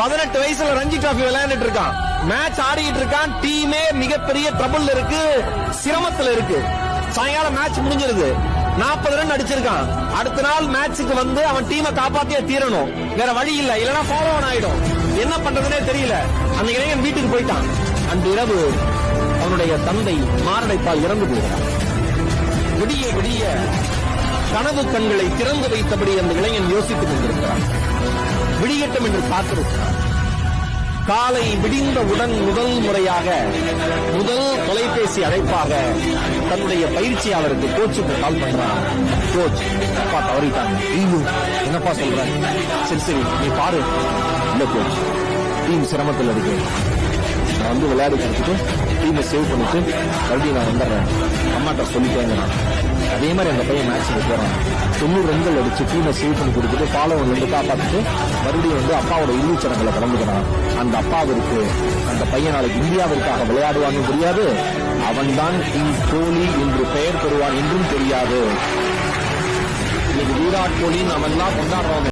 18 வயசுல ரஞ்சி டிராபி விளையாண்டுட்டு இருக்கான். மேட்ச் ஆடிட்டு இருக்கான். டீமே மிகப்பெரிய ட்ரபிள் இருக்கு, சிரமத்துல இருக்கு. சாயங்காலம் மேட்ச் முடிஞ்சிருது. 40 ரன் அடிச்சிருக்கான். அடுத்த நாள் மேட்சுக்கு வந்து அவன் டீமை காப்பாத்தியே தீரணும். வேற வழி இல்ல, இல்லனா ஃபாலோ ஆன் ஆயிடும். என்ன பண்றதுனே தெரியல. அந்த இளைஞன் வீட்டுக்கு போயிட்டான். அன்று இரவு அவனுடைய தந்தை மாரடைப்பால் இறந்து போகிறான். விடிய விடிய கனவு கண்களை திறந்து வைத்தபடி அந்த இளைஞன் யோசித்துக் கொண்டிருக்கிறான். விடியட்டும் என்று காத்திருக்கிறான். காலை விடிந்தவுடன் முதல் முறையாக முதல் தொலைபேசி அழைப்பாக தன்னுடைய பயிற்சியாளருக்கு கோச்சுக்கு கால் பண்றான். கோச், அப்பா தவறிட்டாங்க. என்னப்பா சொல்ற? சரி சரி நீ பாரு. இல்ல கோச், டீம் சிரமத்தில் இருக்கு. நான் வந்து விளையாடி கொடுத்துட்டு டீமை சேவ் பண்ணிட்டு மறுபடியும் நான் வந்துடுறேன். அம்மாட்ட சொல்லிட்டேங்க. அதே மாதிரி அந்த பையன் மேட்சுக்கு போறான். 90 ரன்கள் அடிச்சு டீமை சேவ் பண்ணி கொடுத்துட்டு ஃபாலோ வந்து காப்பாற்றிட்டு மறுபடியும் வந்து அப்பாவோட இறுதிச்சடங்களை கலந்துக்கிறான். அந்த அப்பாவிற்கு அந்த பையன் நாளைக்கு இந்தியாவிற்காக விளையாடுவான்னு தெரியாது. அவன் தான் கிங் கோலி என்று பெயர் பெறுவான் என்றும் தெரியாது. இன்னைக்கு விராட் கோலி நாம எல்லாம் கொண்டாடுறோம்.